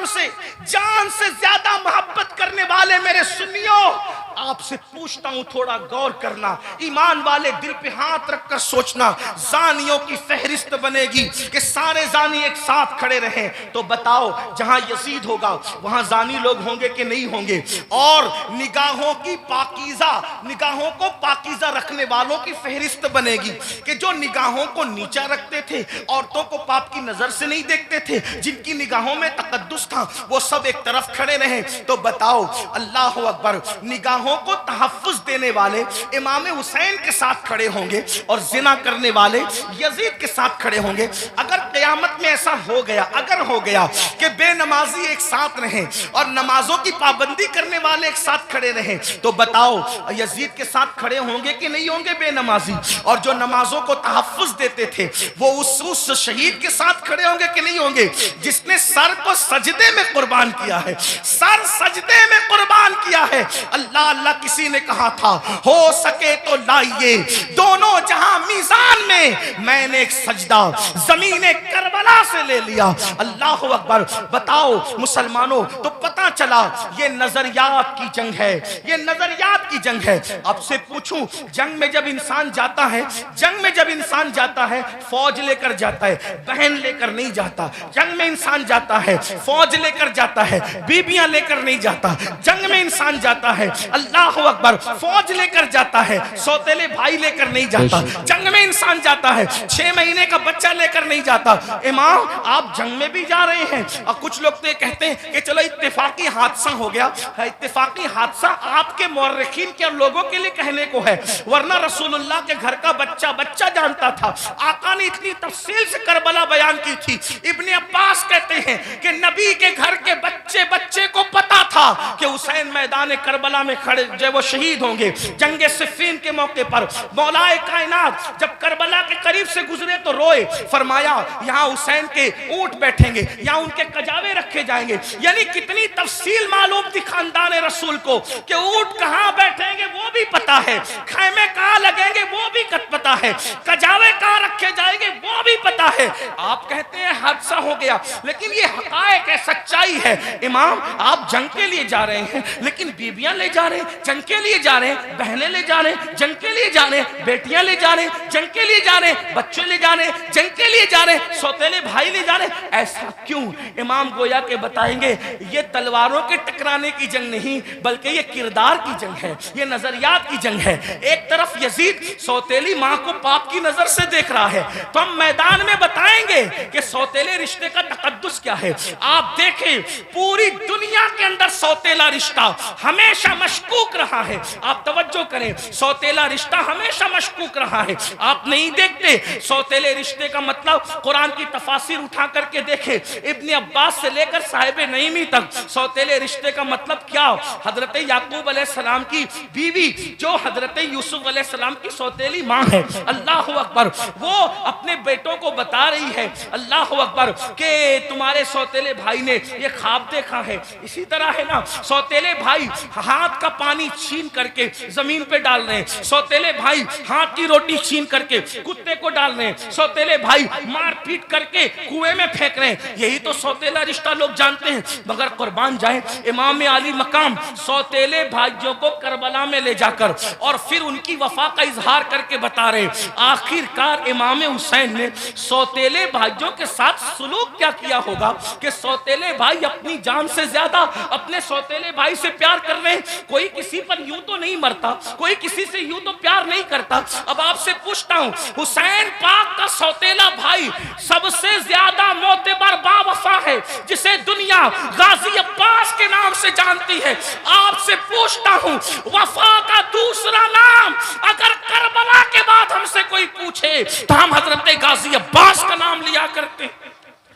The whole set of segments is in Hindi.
से जान से ज्यादा मोहब्बत करने वाले मेरे सुन्नियों, आपसे पूछता हूं थोड़ा गौर करना, ईमान वाले दिल पे हाथ रखकर सोचना, जानियों की फहरिस्त बनेगी कि सारे जानी एक साथ खड़े रहे, तो बताओ जहां यजीद होगा वहां जानी लोग होंगे कि नहीं होंगे? और निगाहों की पाकीज़ा, निगाहों को पाकीज़ा रखने वालों की फहरिस्त बनेगी कि जो निगाहों को नीचा रखते थे, औरतों को पाप की नजर से नहीं देखते थे, जिनकी निगाहों में तकद्दुस था, वो सब एक तरफ खड़े रहे। तो बताओ, अल्लाह अकबर, निगाहों को तहफ्फुज देने वाले इमाम हुसैन के साथ खड़े होंगे और जिना करने वाले यजीद के साथ खड़े होंगे। अगर क़यामत में ऐसा हो गया, अगर हो गया कि बेनमाजी एक साथ रहे और नमाजों की पाबंदी करने वाले एक साथ खड़े रहे, तो बताओ यजीद के साथ खड़े होंगे कि नहीं होंगे बेनमाजी? और जो नमाजों को तहफ्फुज देते थे वो उस शहीद के साथ खड़े होंगे कि नहीं होंगे, जिसने सर को सजदे में कुर्बान किया है, सर सजदे में कुर्बान किया है। अल्लाह अल्लाह किसी ने कहा था, हो सके तो लाइए दोनों जहां मीजान में, मैंने एक सजदा जमीने करबला से ले लिया। अल्लाह अकबर। बताओ मुसलमानों, तो पता चला ये नजरियात की जंग है, ये नजरियात की जंग है। आपसे पूछूं, जंग में जब इंसान जाता है, जंग में जब इंसान जाता है फौज लेकर जाता है, बहन लेकर नहीं जाता। जंग में इंसान जाता है फौज लेकर जाता है, बीबियां लेकर नहीं जाता। जंग में इंसान जाता है, अल्लाह अकबर, फौज लेकर जाता है, सौतेले भाई लेकर नहीं जाता। जंग में इंसान जाता है 6 महीने का बच्चा लेकर नहीं जाता। इमाम, आप जंग में भी जा रहे हैं, और कुछ लोग तो ये कहते हैं कि चलो इत्तेफाकी हादसा हो गया। इत्तेफाकी हादसा आपके मौर्रिखीन के लोगों के लिए कहने को है, वरना रसूलुल्लाह के घर का बच्चा बच्चा जानता था। आका ने इतनी तफसील से करबला बयान की थी। इब्ने अब्बास कहते हैं कि नबी के घर के बच्चे बच्चे को पता था कि हुसैन मैदान करबला में खड़े जब वो शहीद होंगे जंगे सिफ़ीन के मौके पर। मौलाए कायनात जब करबला के करीब से गुजरे तो रोए, फरमाया यहाँ हुसैन के ऊंट बैठेंगे, यहाँ उनके कजावे रखे जाएंगे। यानी कितनी तफसील मालूम थी खानदान रसूल को कि ऊंट कहाँ बैठेंगे वो भी पता है, खैमे कहाँ लगेंगे वो भी पता है, कजावे कहाँ रखे जाएंगे वो भी पता है। आप कहते हैं हादसा हो गया, लेकिन ये हकायक है, सच्चाई है। इमाम, आप जंग के लिए जा रहे हैं, लेकिन बीबियां ले जा रहे हैं, जंग के लिए जा रहे हैं, बहनें ले जा रहे हैं, जंग के लिए जा रहे हैं, बेटियां ले जा रहे हैं, जंग के लिए जा रहे हैं, बच्चे ले जा रहे हैं, जंग के लिए जा रहे हैं, सौतेले भाई ले जा रहे हैं। ऐसा क्यों? इमाम गोया के बताएंगे, ये तलवारों के टकराने की जंग नहीं, बल्कि ये किरदार की जंग है, ये नजरियात की जंग है। एक तरफ यजीद सौतेली माँ को पाप की नजर से देख रहा है, तो हम मैदान में बताएंगे कि सौतेले रिश्ते का तकद्दुस क्या है। आप देखें, पूरी दुनिया के अंदर सौतेला रिश्ता हमेशा मशकूक रहा है। आप तवज्जो करें, सौतेला रिश्ता हमेशा मशकूक रहा है। आप नहीं देखते सौतेले रिश्ते का मतलब? कुरान की तफासिर उठा करके देखें, इब्ने अब्बास से लेकर साहिब नईमी तक सौतेले रिश्ते का मतलब क्या? हजरत याकूब अलैहिस्सलाम की बीवी जो हजरत यूसुफ अलैहिस्सलाम की सौतेली माँ है, अल्लाह अकबर, वो अपने बेटों को बता रही है, अल्लाह अकबर, कि तुम्हारे सौतेले भाई ने ये ख्वाब देखा है। इसी तरह है ना, सौतेले भाई हाथ का पानी छीन करके जमीन पे डाल रहे हैं, सौतेले भाई हाथ की रोटी छीन करके कुत्ते को डाल रहे हैं, सौतेले भाई मार पीट करके कुएं में फेंक रहे हैं। यही तो सौतेला रिश्ता लोग जानते हैं। मगर कुर्बान जाए, इमाम आली मकाम सौतेले भाइयों को करबला में ले जाकर और फिर उनकी वफा का इजहार करके बता रहे, आखिरकार इमाम हुसैन ने सौतेले भाइयों के साथ सुलूक क्या किया होगा कि सौतेले भाई अपनी जान से ज्यादा अपने सौतेले भाई से प्यार कर रहे हैं। कोई किसी पर यूं तो नहीं मरता, कोई किसी से यूं तो प्यार नहीं करता। अब आपसे पूछता हूं, हुसैन पाक का सौतेला भाई सबसे ज्यादा मोतबर बावफा है, जिसे दुनिया गाजी अब्बास के नाम से जानती है। आपसे पूछता हूं, वफा का दूसरा नाम अगर करबला के बाद हमसे कोई पूछे तो हम हजरत गाजी अब्बास का नाम लिया करते हैं।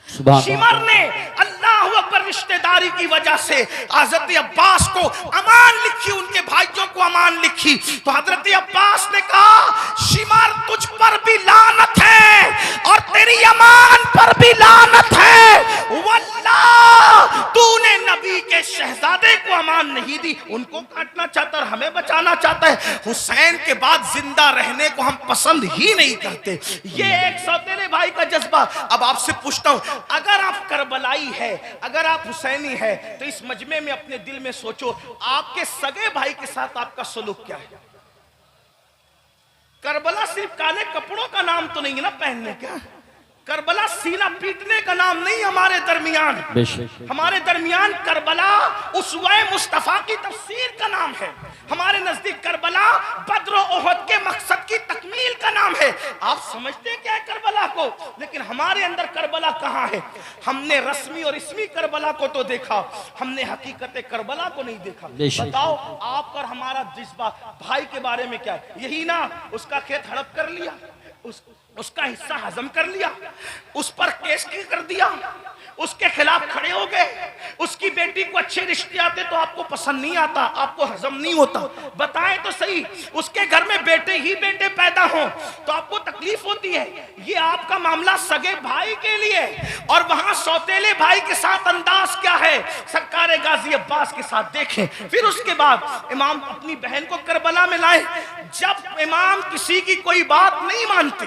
शिमर ने अल्लाह अकबर रिश्तेदारी की वजह से हजरत अब्बास को अमान लिखी, उनके भाइयों को अमान लिखी, तो हजरत अब्बास ने कहा, शिमर तुझ पर भी लानत है और तेरी अमान पर भी लानत है। वल्लाह तूने नबी के शहजादे को अमान नहीं दी, उनको काटना चाहता है, हमें बचाना चाहता है। हुसैन के बाद जिंदा रहने को हम पसंद ही नहीं करते। ये एक सौतेले भाई का जज्बा। अब आपसे पूछता हूं, अगर आप करबलाई है, अगर आप हुसैनी है, तो इस मजमे में अपने दिल में सोचो, आपके सगे भाई के साथ आपका सलूक क्या है? करबला सिर्फ काले कपड़ों का नाम तो नहीं है ना पहनने का। करबला सीना पीटने का नाम नहीं हमारे दरमियान। हमारे दरमियान करबला उसवे मुस्तफा की तफसीर का नाम है। हमारे नजदीक करबला बद्र ओहद के मकसद की तकमील का नाम है। आप समझते क्या है करबला को, लेकिन हमारे अंदर करबला कहाँ है? हमने रस्मी और इसमी करबला को तो देखा, हमने हकीकत करबला को नहीं देखा। बताओ आप और हमारा जज्बा भाई के बारे में क्या है? यही ना, उसका खेत हड़प कर लिया, उसका हिस्सा हजम कर लिया, उस पर केस कर दिया, उसके खिलाफ खड़े हो गए, उसकी बेटी को अच्छे रिश्ते आते तो आपको पसंद नहीं आता, आपको हजम नहीं होता। बताएं तो सही, उसके घर में बेटे ही बेटे पैदा हो तो आपको तकलीफ होती है। ये आपका मामला सगे भाई के लिए, और वहां सौतेले भाई के साथ अंदाज क्या है सरकार गाजी अब्बास के साथ देखें। फिर उसके बाद इमाम अपनी बहन को करबला में लाए। जब इमाम किसी की कोई बात नहीं मानते,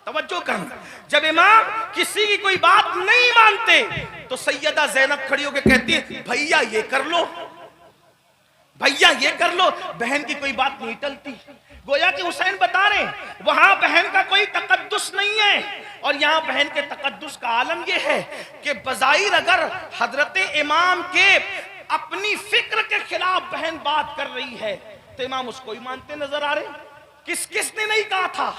तवज्जो करना, जब इमाम किसी की कोई बात नहीं मानते तो सैयदा ज़ैनब खड़ी होकर कहती है, भैया ये कर लो, भैया ये कर लो। बहन की कोई बात नहीं टलती। गोया कि हुसैन बता रहे वहां बहन का कोई तकद्दुस नहीं है, और यहां बहन के तकद्दुस का आलम यह है कि बज़ाहिर अगर हजरत इमाम के अपनी फिक्र के खिलाफ बहन बात कर रही है तो इमाम उसको ही मानते नजर आ रहे। किसने नहीं कहा था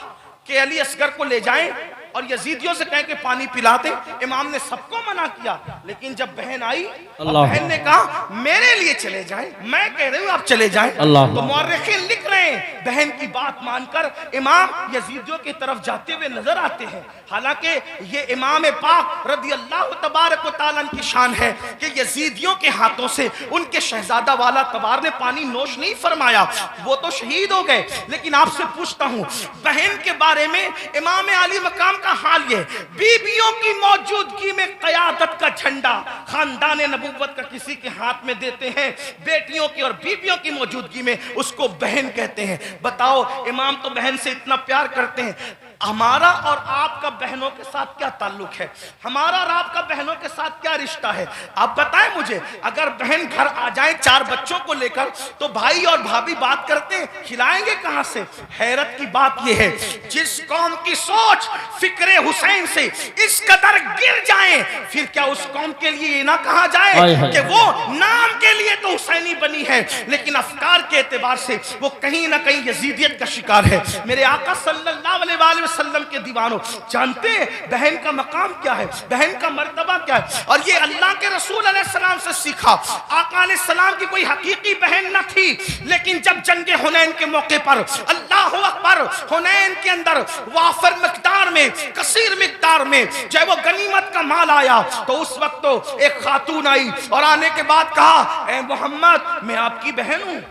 कि अली असगर को ले जाएं और यजीदियों से कहें कि पानी पिलाते? इमाम ने सबको मना किया, लेकिन जब बहन आई और बहन ने कहा मेरे लिए चले जाएं, मैं कह रही हूं आप चले जाएं, तो मौर्रिखीन लिख रहे हैं बहन की बात मानकर इमाम यजीदियों की तरफ जाते हुए नजर आते हैं। हालांकि ये इमाम पाक रदी अल्लाह तबारक व तआला की शान है कि यजीदियों के हाथों से उनके शहजादा वाला तबार ने पानी नोश नहीं फरमाया, वो तो शहीद हो गए। लेकिन आपसे पूछता हूं, बहन के बारे में इमाम आली मकाम का हाल ये, बीबियों की मौजूदगी में क़यादत का झंडा खानदान नबूवत का किसी के हाथ में देते हैं, बेटियों की और बीबियों की मौजूदगी में उसको बहन कहते हैं। बताओ, इमाम तो बहन से इतना प्यार करते हैं। हमारा और आपका बहनों के साथ क्या ताल्लुक है? हमारा और आपका बहनों के साथ क्या रिश्ता है? आप बताएं मुझे। अगर बहन घर आ जाए 4 बच्चों को लेकर तो भाई और भाभी बात करते हैं, खिलाएंगे कहां से? हैरत की बात यह है, जिस कौम की सोच फिक्रे हुसैन से इस कदर गिर जाए, फिर क्या उस कौम के लिए ना कहा जाए कि वो नाम के लिए तो हुसैनी बनी है, लेकिन अफकार के एतबार से वो कहीं ना कहीं यजीदियत का शिकार है। मेरे आका सल्लल्लाहु अलैहि वसल्लम के दीवानों, जानते हैं बहन का मकाम क्या है, बहन का मर्तबा क्या है? और ये अल्लाह के रसूल अलैहिस्सलाम से सीखा। आका अलैहिस्सलाम की कोई हकीकी बहन न थी, लेकिन जब जंग हुनैन के मौके पर अल्लाहु अकबर, हुनैन के अंदर वाफर मिकदार में, कसीर मिकदार में जब वो गनीमत का माल आया तो उस वक्त तो एक खातून आई और आने के बाद कहा, ए मोहम्मद मैं आपकी बहन हूं,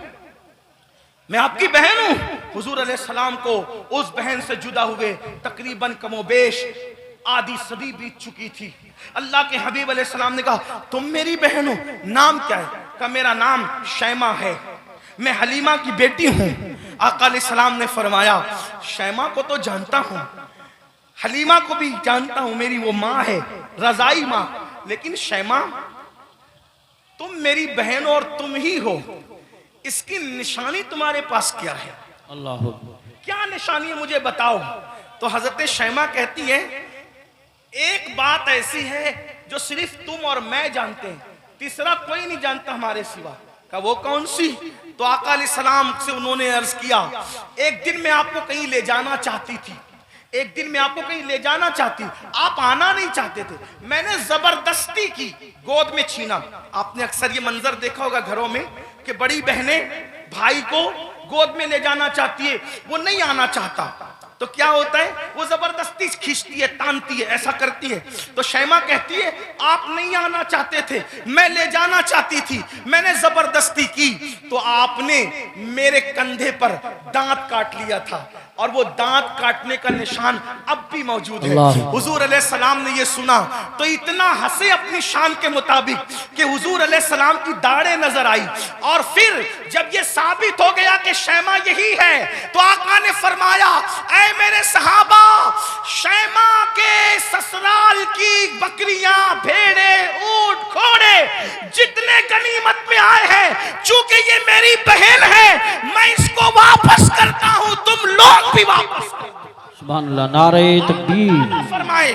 मैं आपकी बहन हूं। हुजूर अलैहिस्सलाम को उस बहन से जुदा हुए तकरीबन कमोबेश आधी सदी बीत चुकी थी। अल्लाह के हबीब अलैहिस्सलाम ने कहा, तुम मेरी बहन हो, नाम क्या है? कहा, मेरा नाम शैमा है, मैं हलीमा की बेटी हूं। आका अलैहिस्सलाम ने फरमाया, शैमा को तो जानता हूं, हलीमा को भी जानता हूं, मेरी वो माँ है, रजाई माँ, लेकिन शैमा तुम मेरी बहन और तुम ही हो, इसकी निशानी तुम्हारे पास क्या है? अल्लाह, क्या निशानी है मुझे बताओ। तो हजरत शैमा कहती है, एक बात ऐसी है जो सिर्फ तुम और मैं जानते हैं, तीसरा कोई नहीं जानता हमारे सिवा। का वो कौन सी? तो आका अलैहिस्सलाम से उन्होंने अर्ज किया, एक दिन मैं आपको कहीं ले जाना चाहती थी, एक दिन मैं आपको कहीं ले जाना चाहती, आप आना नहीं चाहते थे, मैंने जबरदस्ती की, गोद में छीना। आपने अक्सर ये मंजर देखा होगा घरों में कि बड़ी बहनें भाई को गोद में ले जाना चाहती है, वो नहीं आना चाहता, तो क्या होता है, वो जबरदस्ती खींचती है, तानती है, ऐसा करती है। तो शैमा कहती है, आप नहीं आना चाहते थे, मैं ले जाना चाहती थी, मैंने जबरदस्ती की, तो आपने मेरे कंधे पर दांत काट लिया था, और वो दांत काटने का निशान अब भी मौजूद है। हुजूर अलैहिस्सलाम ने ये सुना तो इतना हंसे अपनी शान के मुताबिक कि हुजूर अलैहिस्सलाम की दाढ़ें नजर आई। और फिर जब ये साबित हो गया कि शैमा यही है तो आका ने फरमाया, ऐ मेरे सहाबा, शैमा के ससुराल की बकरियां, भेड़े, ऊंट, घोड़े जितने गनीमत में आए हैं, चूंकि ये मेरी बहन है, मैं इसको वापस करता हूं, तुम लोग भी वापस करो। सुभान अल्लाह, नारे तकबीर। फरमाए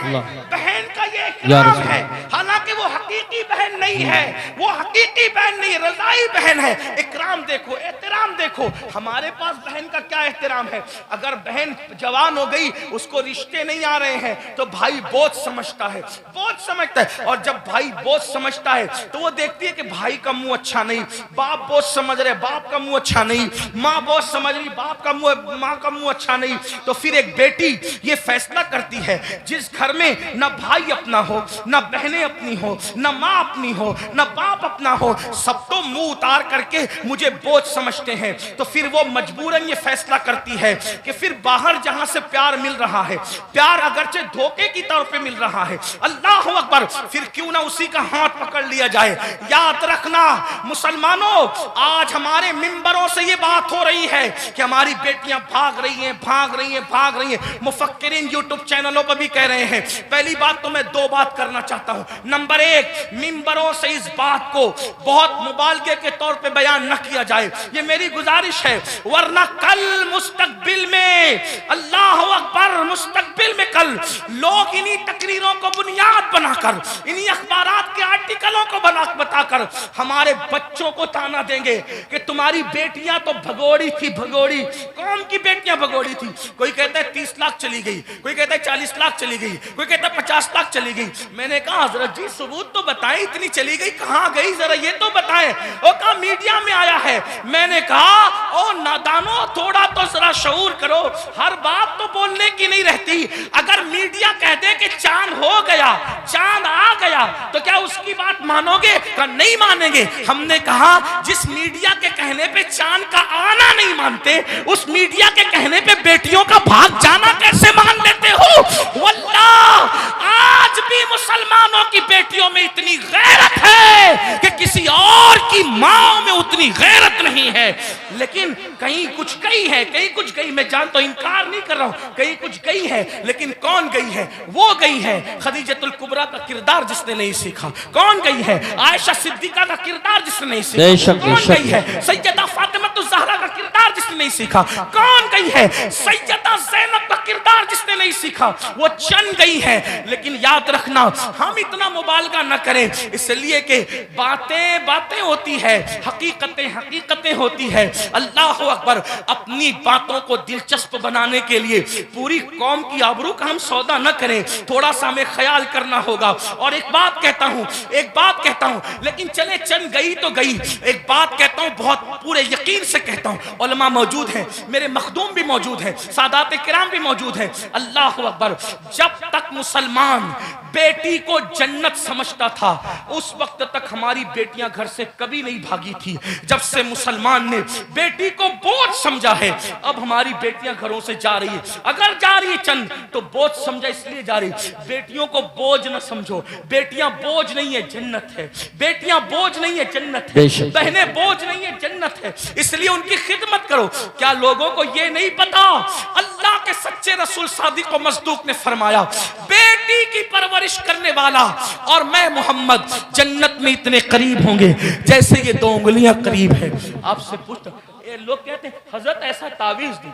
बहन का ये इकराम है, हालांकि वो हकीकी बहन नहीं है, वो हकीकी बहन नहीं, रज़ाई बहन है। इकराम देखो, एहतराम देखो। हमारे पास बहन का क्या एहतराम है? अगर बहन जवान हो गई, उसको रिश्ते नहीं आ रहे हैं तो भाई बोझ समझता है, बोझ समझता है। और जब भाई बोझ समझता है तो वो देखती है कि भाई का मुंह अच्छा नहीं, बाप बोझ समझ रहे, बाप का मुंह अच्छा नहीं, माँ बोझ समझ रही, बाप का मुंह, माँ का मुंह अच्छा नहीं। तो फिर एक बेटी ये फैसला करती है, जिस घर में न भाई अपना हो, न बहनें अपनी हो, न माँ अपनी हो, न बाप अपना हो, सब तो मुंह उतार करके मुझे बोझ समझते हैं, तो फिर वो मजबूरन ये फैसला करती है कि फिर बाहर जहां से प्यार मिल रहा है, प्यार अगरचे धोखे की तौर पे मिल रहा है, अल्लाह अकबर, फिर क्यों ना उसी का हाथ पकड़ लिया जाए। याद रखना मुसलमानों, आज हमारे मिंबरों से ये बात हो रही है कि हमारी बेटियां भाग रही हैं, भाग रही हैं, भाग रही हैं। मुफक्किरीन यूट्यूब चैनलों पर भी कह रहे हैं। पहली बात तो मैं दो बात करना चाहता हूं। नंबर एक, मिंबरों से इस बात को बहुत मुबालगे के तौर पे बयान न किया जाए, ये मेरी गुजारिश है, वरना कल मुस्तकबिल में, अल्लाह अकबर, मुस्तकबिल में कल लोग इन्हीं तकरीरों को बुनियाद बनाकर, इन्हीं अखबारात के आर्टिकलों को बताकर हमारे बच्चों को ताना देंगे कि तुम्हारी बेटियां तो भगोड़ी थी, भगोड़ी। कौन की बेटियां भगोड़ी थी? कोई कहता है 30 लाख चली गई, कोई कहता है 40 लाख चली गई, कोई कहता है 50 लाख चली गई। मैंने कहा हजरत जी सबूत तो बताएं, इतनी चली गई कहां गई, जरा ये तो बताएं। वो कहा मीडिया में आया है। मैंने कहा ओ नादानो, थोड़ा तो जरा शऊर करो, हर बात तो बोलने की नहीं रहती। अगर मीडिया कह दे कि चांद हो गया, चांद आ गया, तो क्या उसकी बात मानोगे? का नहीं मानेंगे। हमने कहा जिस मीडिया के कहने पे चांद का आना नहीं मानते, उस मीडिया के कहने पे बेटियों का भाग जाना कैसे मान लेते हो? वल्लाह आज भी मुसलमानों की बेटियों में इतनी गैरत है कि किसी और की मां में उतनी गैरत नहीं है। लेकिन कहीं कुछ गई है, कहीं कुछ गई, मैं जानता हूं, इनकार नहीं कर रहा हूं, कहीं कुछ गई है। लेकिन कौन गई है? वो गई है खदीजतुल कुबरा का किरदार जिसने नहीं सीखा। कौन गई है? आयशा सिद्दीका का किरदार जिसने नहीं सीखा। कौन गई है? सैयदा फातिमा ज़हरा का किरदार जिसने नहीं सीखा। कौन गई है? सैयदा ज़ैनब का किरदार जिसने नहीं सीखा। वो चन गई है। लेकिन याद रखना, हम इतना मुबालगा न करें, इसलिए कि बातें बातें होती है, हकीकतें हकीकतें होती है। अल्लाह अकबर, अपनी बातों को दिलचस्प बनाने के लिए पूरी कौम की आबरू का हम सौदा न करें, थोड़ा सा हमें ख्याल करना होगा। और एक बात कहता हूं, एक बात कहता हूं, लेकिन चले चन गई तो गई, एक बात कहता हूं, बहुत पूरे यकीन से कहता हूं, उलमा मौजूद हैं, मेरे मखदूम भी मौजूद हैं, सादात किराम भी मौजूद हैं। अल्लाह अकबर, जब तक मुसलमान बेटी को जन्नत समझता था, उस वक्त तक हमारी बेटियां घर से कभी नहीं भागी थी। जब से मुसलमान ने बेटी को बोझ समझा है, अब हमारी बेटियां घरों से जा रही है। अगर जा रही है चंद तो बोझ समझा इसलिए जा रही। बेटियों को बोझ न समझो, बेटियां बोझ नहीं है, जन्नत है। बेटियां बोझ नहीं है, जन्नत है। बहनें बोझ नहीं है, जन्नत है। इसलिए उनकी खिदमत करो। क्या लोगों को यह नहीं पता? अल्लाह के सच्चे रसूल सादिक व मसदूक ने फरमाया, बेटी की परवरिश करने वाला और मैं मोहम्मद जन्नत में इतने करीब होंगे जैसे ये 2 उंगलियां करीब है। आपसे पूछता, ये लोग कहते हैं हजरत ऐसा तावीज दी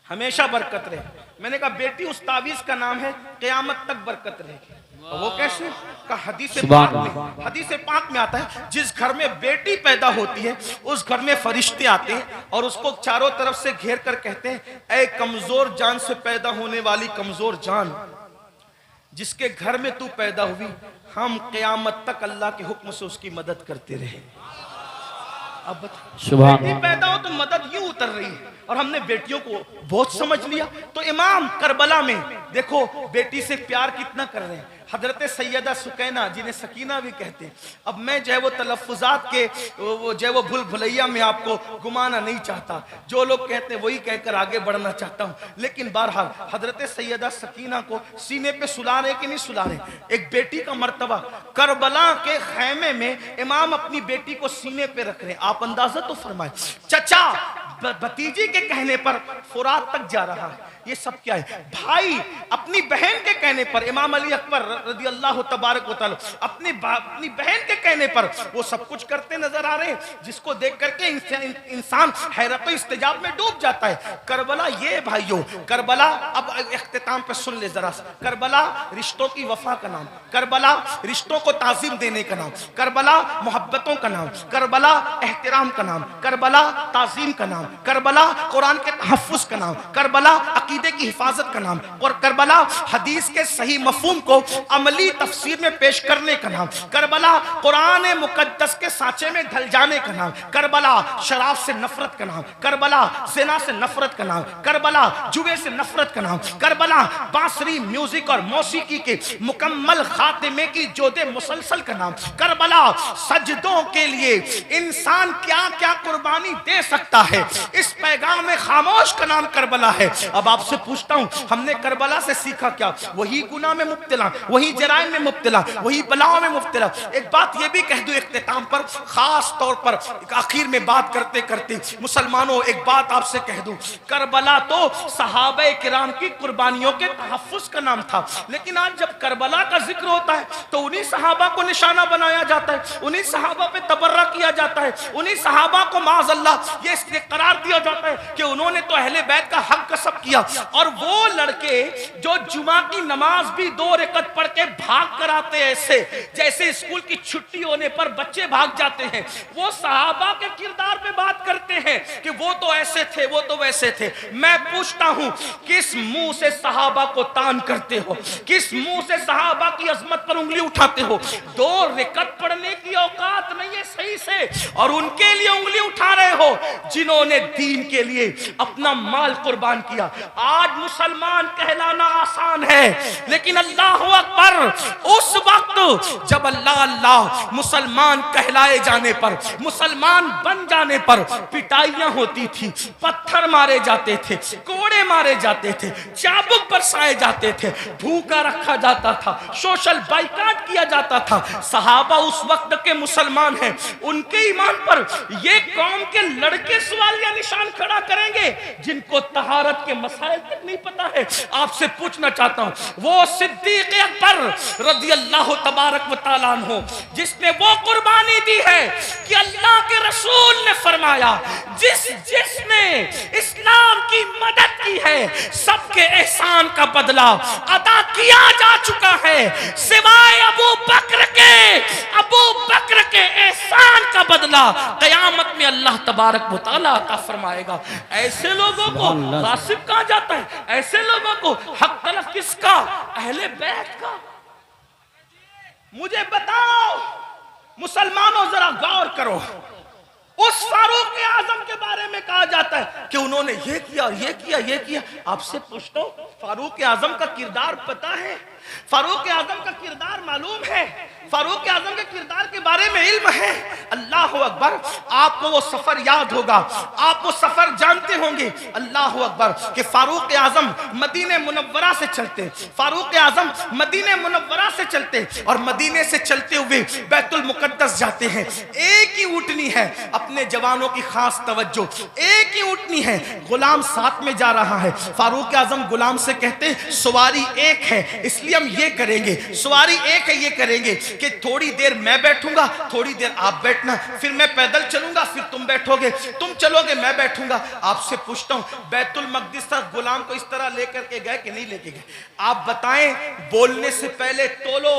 हमेशा बरकत रहे। मैंने कहा बेटी उस तावीज का नाम है क़यामत तक बरकत रहे। वो कैसे? का हदीस पाक में आता है, जिस घर में बेटी पैदा होती है उस घर में फरिश्ते आते हैं और उसको चारों तरफ से घेर कर कहते हैं, ऐ कमजोर जान से पैदा होने वाली कमजोर जान, जिसके घर में तू पैदा हुई, हम क़यामत तक अल्लाह के हुक्म से उसकी मदद करते रहे। अब बेटी पैदा हो तो मदद यूं उतर रही है और हमने बेटियों को बहुत समझ लिया। तो इमाम करबला में देखो बेटी से प्यार कितना कर रहे हैं। हजरत सैयदा सुकैना, जिन्हें सकीना भी कहते हैं। अब मैं जो है वो तलफ़ुज़ात के वो जो है वो भूल भुलैया में आपको घुमाना नहीं चाहता, जो लोग कहते हैं वही कहकर आगे बढ़ना चाहता हूँ। लेकिन बहरहाल हजरत सैयदा सकीना को सीने पे सुला रहे कि नहीं सुला रहे? एक बेटी का मर्तबा, करबला के खैमे में इमाम अपनी बेटी को सीने पे रख रहे हैं। आप अंदाजा तो फरमाए, चचा भतीजी के कहने पर फुरात तक जा रहा है, ये सब क्या है? भाई अपनी बहन के कहने पर, इमाम अली अकबर रज़ी अल्लाह तबारक व तआला अपनी बहन के कहने पर वो सब कुछ करते नजर आ रहे हैं, जिसको देख करके इंसान हैरत इस्तिजाब में डूब जाता है। करबला, ये भाइयों करबला, अब इख्तिताम पे सुन ले जरा सा। करबला रिश्तों की वफा का नाम, करबला रिश्तों को ताज़ीम देने का नाम, करबला मोहब्बतों का नाम, करबला एहतराम का नाम, करबला ताज़ीम का नाम, करबला कुरान के तहफ़्फ़ुज़ का नाम, करबला अकीदे की हिफाजत का नाम, और करबला हदीस के सही मफहूम को अमली तफसीर में पेश करने का नाम, करबला कुरान मुकद्दस के सांचे में ढल जाने का नाम, करबला शराब से नफरत का नाम, करबला ज़िना से नफरत का नाम, करबला जुए से नफरत का नाम, करबला बांसुरी म्यूजिक और मौसीकी के मुकम्मल खातिमे की जोदे मुसलसल का नाम, करबला सजदों के लिए इंसान क्या क्या कुर्बानी दे सकता है, इस पैगाम में खामोश का नाम करबला है। अब आपसे पूछता हूं, हमने करबला से सीखा क्या? वही गुनाह में मुब्तला, वही जराइम में मुब्तला, वही बलाओं में मुब्तला। एक बात ये भी कह दूं इख्तिताम पर, खास तौर पर आखिर में बात करते करते, मुसलमानों एक बात आपसे कह दूं, करबला तो सहाबे किराम की कुर्बानियों के तहफ़्फ़ुज़ का नाम था, लेकिन आज जब करबला का जिक्र होता है तो उन्हीं सहाबा को निशाना बनाया जाता है, उन्हीं सहाबा पे तबर्रा किया जाता है, उन्हीं सहाबा को माज़अल्लाह ये इसलिए करार दिया जाता है कि उन्होंने तो अहले बैत का हक कसब किया। और वो लड़के जो जुमा की नमाज भी 2 रकअत पढ़ के भाग कर आते हैं, ऐसे जैसे स्कूल की छुट्टी होने पर बच्चे भाग जाते हैं, वो सहाबा के किरदार पे बात करते हैं कि वो तो ऐसे थे, वो तो वैसे थे। मैं पूछता हूं, किस मुंह से सहाबा को तान करते हो? किस मुंह से सहाबा की अजमत पर उंगली उठाते हो? 2 रकअत पढ़ने की औकात नहीं है सही से, और उनके लिए उंगली उठा रहे हो जिन्होंने दीन के लिए अपना माल कुर्बान किया। आज मुसलमान कहलाना आसान है, लेकिन अल्लाह अकबर, उस वक्त जब अल्लाह अल्लाह मुसलमान कहलाए जाने पर, मुसलमान बन जाने पर पिटाइयां होती थी, पत्थर मारे जाते थे, कोड़े मारे जाते थे, चाबुक बरसाए जाते थे, भूखा रखा जाता था, सोशल बाइकाट किया जाता था। सहाबा उस वक्त के मुसलमान हैं, उनके ईमान पर ये कौम के लड़के सवाल या निशान खड़ा करेंगे जिनको तहारत के मसाइल तक नहीं पता है। आपसे पूछना चाहता हूं, वो सिद्दीक़ अकबर रज़ी अल्लाह तबारक व तआला अन्हु जिसने वो कुर्बानी दी है कि अल्लाह के रसूल ने फरमाया, जिसने इस्लाम की मदद की है सबके एहसान का बदला अदा किया जा चुका है, सिवाय अबू बकर के एहसान का बदला क़यामत में अल्लाह तबारक व तआला अता फरमाएगा। ऐसे लोगों को गासिब कहा जाता है, ऐसे लोगों को हक तलफ किसका? अहले बैत का। मुझे बताओ मुसलमानों, जरा गौर करो, उस फारूक आजम के बारे में कहा जाता है कि उन्होंने ये किया, ये किया, ये किया। आपसे पूछता हूं, फारूक आजम का किरदार पता है? फारूक आजम का किरदार मालूम है? फारूक आजम के किरदार के बारे में इल्म है? अल्लाह अकबर, आपको वो सफर याद होगा, आप वो सफर जानते होंगे। अल्लाह अकबर कि फारूक आजम मदीने मुनव्वरा से चलते, फारूक आजम मदीने मुनव्वरा से चलते और मदीने से चलते हुए बैतुल मुकद्दस जाते हैं। एक ही ऊँटनी है, अपने जवानों की खास तवज्जो, एक ही ऊँटनी है, गुलाम साथ में जा रहा है। फारूक आजम गुलाम से कहते, सवारी एक है इसलिए हम ये करेंगे, सवारी एक है ये करेंगे कि थोड़ी देर मैं बैठूंगा, थोड़ी देर आप बैठना, फिर मैं पैदल चलूंगा, फिर तुम बैठोगे, तुम चलोगे, मैं बैठूंगा। आपसे पूछता हूं, बैतुल मक़दिस तक गुलाम को इस तरह लेकर के गए कि नहीं लेके गए? आप बताएं, बोलने से पहले तोलो,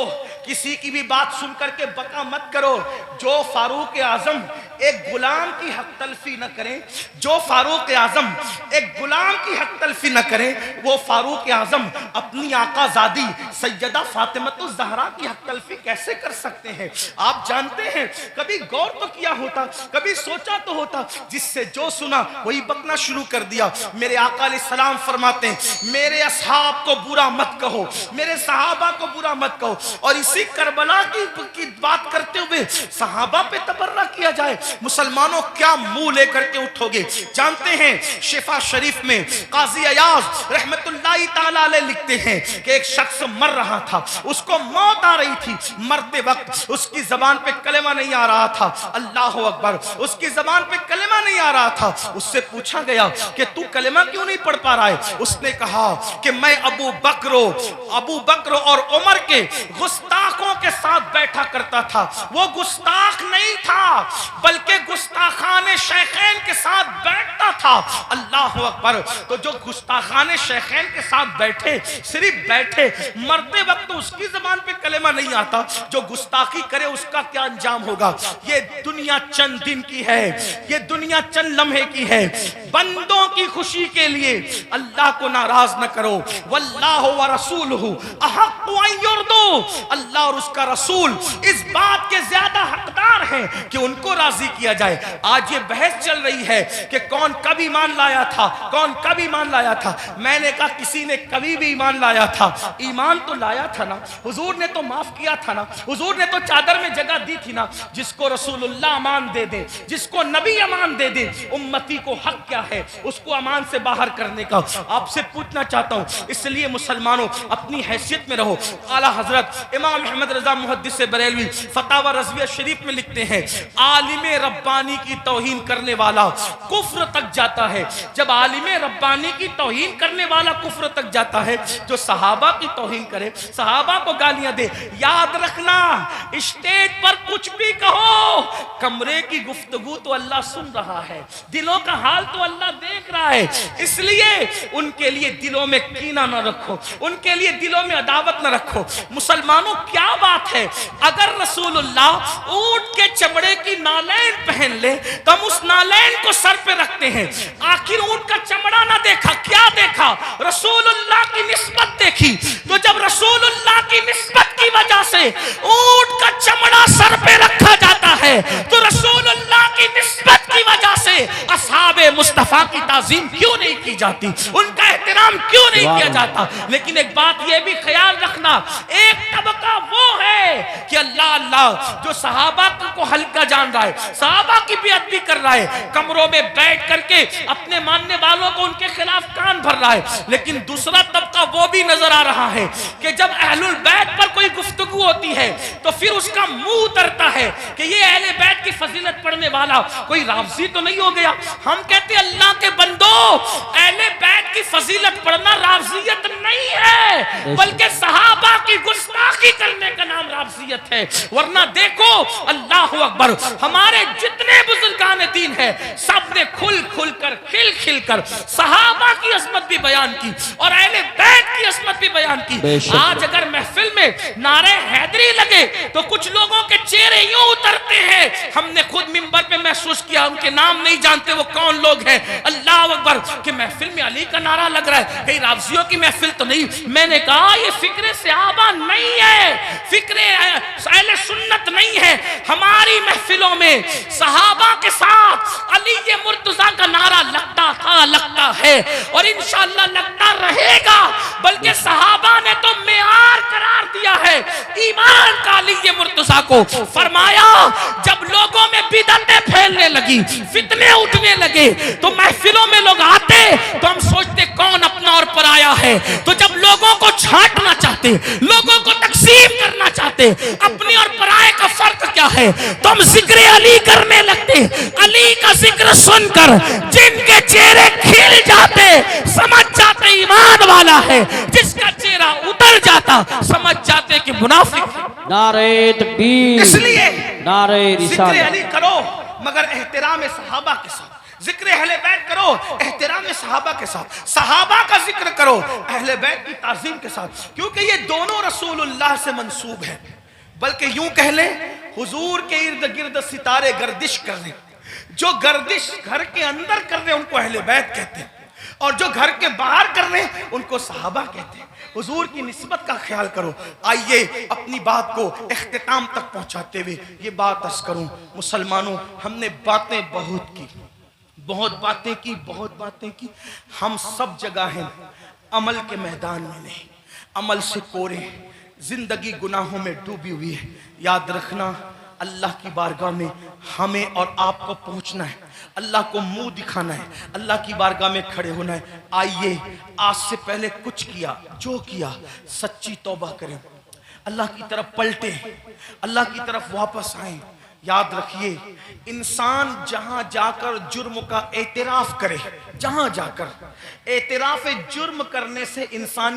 किसी की भी बात सुन करके बका मत करो। जो फारूक आजम एक गुलाम की हक तलफी न करें जो फारूक आजम, एक गुलाम की हक तलफी न करें वो फारूक आजम अपनी आकाजादी सैयदा फातिमा ज़हरा की हक तलफी कैसे कर सकते हैं? आप जानते हैं, कभी गौर तो किया होता, कभी सोचा तो होता, जिससे जो सुना वही बकना शुरू कर दिया। मेरे आका अलैहिस्सलाम फरमाते हैं मेरे असहाब को बुरा मत कहो, मेरे सहाबा को बुरा मत कहो। और इसी करबला की बात करते हुए सहाबा पे तबर्रा किया जाए, मुसलमानों क्या मुंह लेकर के उठोगे? जानते हैं शिफा शरीफ में काजी अयाज रहमतुल्लाहि ताला अलैह लिखते हैं कि एक शख्स मर रहा था, उसको मौत आ रही थी, मरते वक्त उसकी जबान पे कलेमा नहीं आ रहा था, अल्लाह अकबर, उसकी जबान पे कलेमा नहीं आ रहा था। उससे पूछा गया कि तू कलेमा क्यों नहीं पढ़ पा रहा है? उसने कहा कि मैं अबू बकर और उमर के गुस्ताखों के साथ बैठा करता था। वो गुस्ताख नहीं था बल्कि गुस्ताखाने शेखैन के साथ बैठता था। अल्लाह अकबर। तो जो गुस्ताखाने शेखैन के साथ बैठे, सिर्फ बैठे, मरते वक्त तो उसकी जबान पे कलेमा नहीं आता, जो गुस्ताखी करे उसका क्या अंजाम होगा? ये दुनिया चंद दिन की है, ये दुनिया चंद लम्हे की है। बंदों की खुशी के लिए अल्लाह को नाराज न करो। वल्लाहु व रसूलुहु अहक्कु अन युर्दू, अल्लाह और उसका रसूल इस बात के ज्यादा हकदार हैं कि उनको राजी किया जाए। आज ये बहस चल रही है कि कौन कब ईमान लाया था, कौन कब ईमान लाया था। मैंने कहा किसी ने कभी भी ईमान लाया था, ईमान तो लाया था ना, हुजूर ने तो माफ किया था ना, हुजूर ने तो चादर में जगह दी थी ना। जिसको रसूलुल्लाह अमान दे दे, जिसको नबी अमान दे दे, उम्मती को हक क्या है उसको अमान से बाहर करने का? आपसे पूछना चाहता हूं, इसलिए मुसलमानों अपनी हैसियत में रहो। आला हजरत इमाम अहमद रजा मुहद्दिस बरेलवी फतावा रज़विया शरीफ में लिखते हैं आलिम रब्बानी की तौहीन करने वाला कुफ्र तक जाता है। जब आलिम रब्बानी की तौहीन करने वाला कुफ्र तक जाता है, जो सहाबा की तौहीन करे, सहाबा को गालियां दे, याद रखना स्टेज पर कुछ भी कहो, कमरे की गुफ्तगू तो अल्लाह सुन रहा है, दिलों का हाल तो अल्लाह देख रहा है। इसलिए उनके लिए दिलों में कीना न रखो, उनके लिए दिलों में अदावत न रखो। मुसलमानों क्या बात है, अगर रसूलुल्लाह ऊंट के चमड़े की नालैन पहन ले तो हम उस नालैन को सर पे रखते हैं। आखिर ऊंट का चमड़ा ना देखा, क्या देखा? रसूलुल्लाह की निस्बत देखी। तो जब रसूलुल्लाह की निस्बत की वजह से ऊंट का चमड़ा सर पे रखा जाता है, तो रसूलुल्लाह की निस्बत की वजह से असहाबे मुस्तफा की ताजीम क्यों नहीं की जाती, उनका एहतराम क्यों नहीं किया जाता? लेकिन एक बात यह भी ख्याल रखना, एक तबका वो है कि अल्लाह अल्लाह जो सहाबा को हल्का जान रहा है, सहाबा की बेअदबी कर रहा है, कमरों में बैठ करके अपने मानने वालों को उनके खिलाफ कान भर रहा है। लेकिन दूसरा तबका वो भी नजर आ रहा है कि जब अहलुल बैत पर कोई गुफ्तगू होती है तो फिर उसका मुंह उतरता है कि ये अहले बैत की फजीलत पढ़ने वाला कोई राफजी तो नहीं हो गया। हम कहते अल्लाह के बंदो, अहले बैत की फजीलत पढ़ना राफजियत नहीं है, बल्कि सहाबा की गुस्ताखी करने का नाम राफजियत है। वरना देखो अल्लाह अकबर, हमारे जितने बुजुर्गान दीन है सब ने खुल खुल कर, खिल खिल कर सहाबा की अजमत भी बयान की और अहले बैत की अजमत भी बयान की। आज अगर महफिल में नारे हैदरी लगे तो कुछ लोगों के चेहरे यूं उतरते हैं, हमने खुद मिंबर पे महसूस किया, उनके नाम नहीं जानते वो कौन लोग हैं। अल्लाह अकबर कि महफिल में अली का नारा लग रहा है, कहीं राफजियों की महफिल तो नहीं। मैंने कहा ये फिक्रे सहाबा नहीं है, फिक्रे अहले सुन्नत नहीं है। हमारी महफिलों में सहाबा के साथ अली ये मुर्तजा का नारा लगता था, लगता है और इंशाअल्लाह लगता रहेगा। बल्कि सहाबा ने तो मेयार करार दिया है ईमान का अली ये मुर्तजा को। फरमाया जब लोगों में बिदअतें फैलने लगी, फितने उठने लगे, तो महफिलों में लोग आते तो हम सोचते कौन अपना और पराया है। तो जब लोगों को छांटना चाहते, लोगों को तकसीम करना चाहते, अपने और पराये का फर्क क्या है, तो हम जिक्र अली करने लगते। अली का जिक्र सुनकर जिनके चेहरे खिल जाते, समझ जाते ईमान वाला है, जिसका चेहरा उतर जाता समझ जाते कि मुनाफिक है। नारे तकबीर, इसलिए नारे जिक्र रिसालत। अली करो मगर एहतराम सहाबा के साथ, जिक्र अहले बैत करो एहतराम सहाबा के साथ, सहाबा का जिक्र करो अहले बैत की ताजीम के साथ, क्योंकि ये दोनों रसूलुल्लाह से मंसूब है। बल्कि यूं कह ले हुजूर के इर्द गिर्द सितारे गर्दिश कर रहे, जो गर्दिश घर के अंदर कर रहे हैं उनको अहले बैत कहते हैं, और जो घर के बाहर कर रहे हैं उनको सहाबा कहते हैं। हुजूर की निस्बत का ख्याल करो। आइए अपनी बात को इख्तिताम तक पहुंचाते हुए ये बात अर्ज करूं, मुसलमानों, हमने बातें बहुत की, बहुत बातें की। हम सब जगह हैं, अमल के मैदान में नहीं, अमल से कोरे, जिंदगी गुनाहों में डूबी हुई है। याद रखना, अल्लाह की बारगाह में हमें और आपको पहुंचना है, अल्लाह को मुंह दिखाना है, अल्लाह की बारगाह में खड़े होना है। आइए आज से पहले कुछ किया, जो किया सच्ची तौबा करें, अल्लाह की तरफ पलटे, अल्लाह की तरफ वापस आए। याद रखिए, इंसान जहां जाकर जुर्म का एतराफ करे, जहां जाकर एतराफ जुर्म करने से इंसान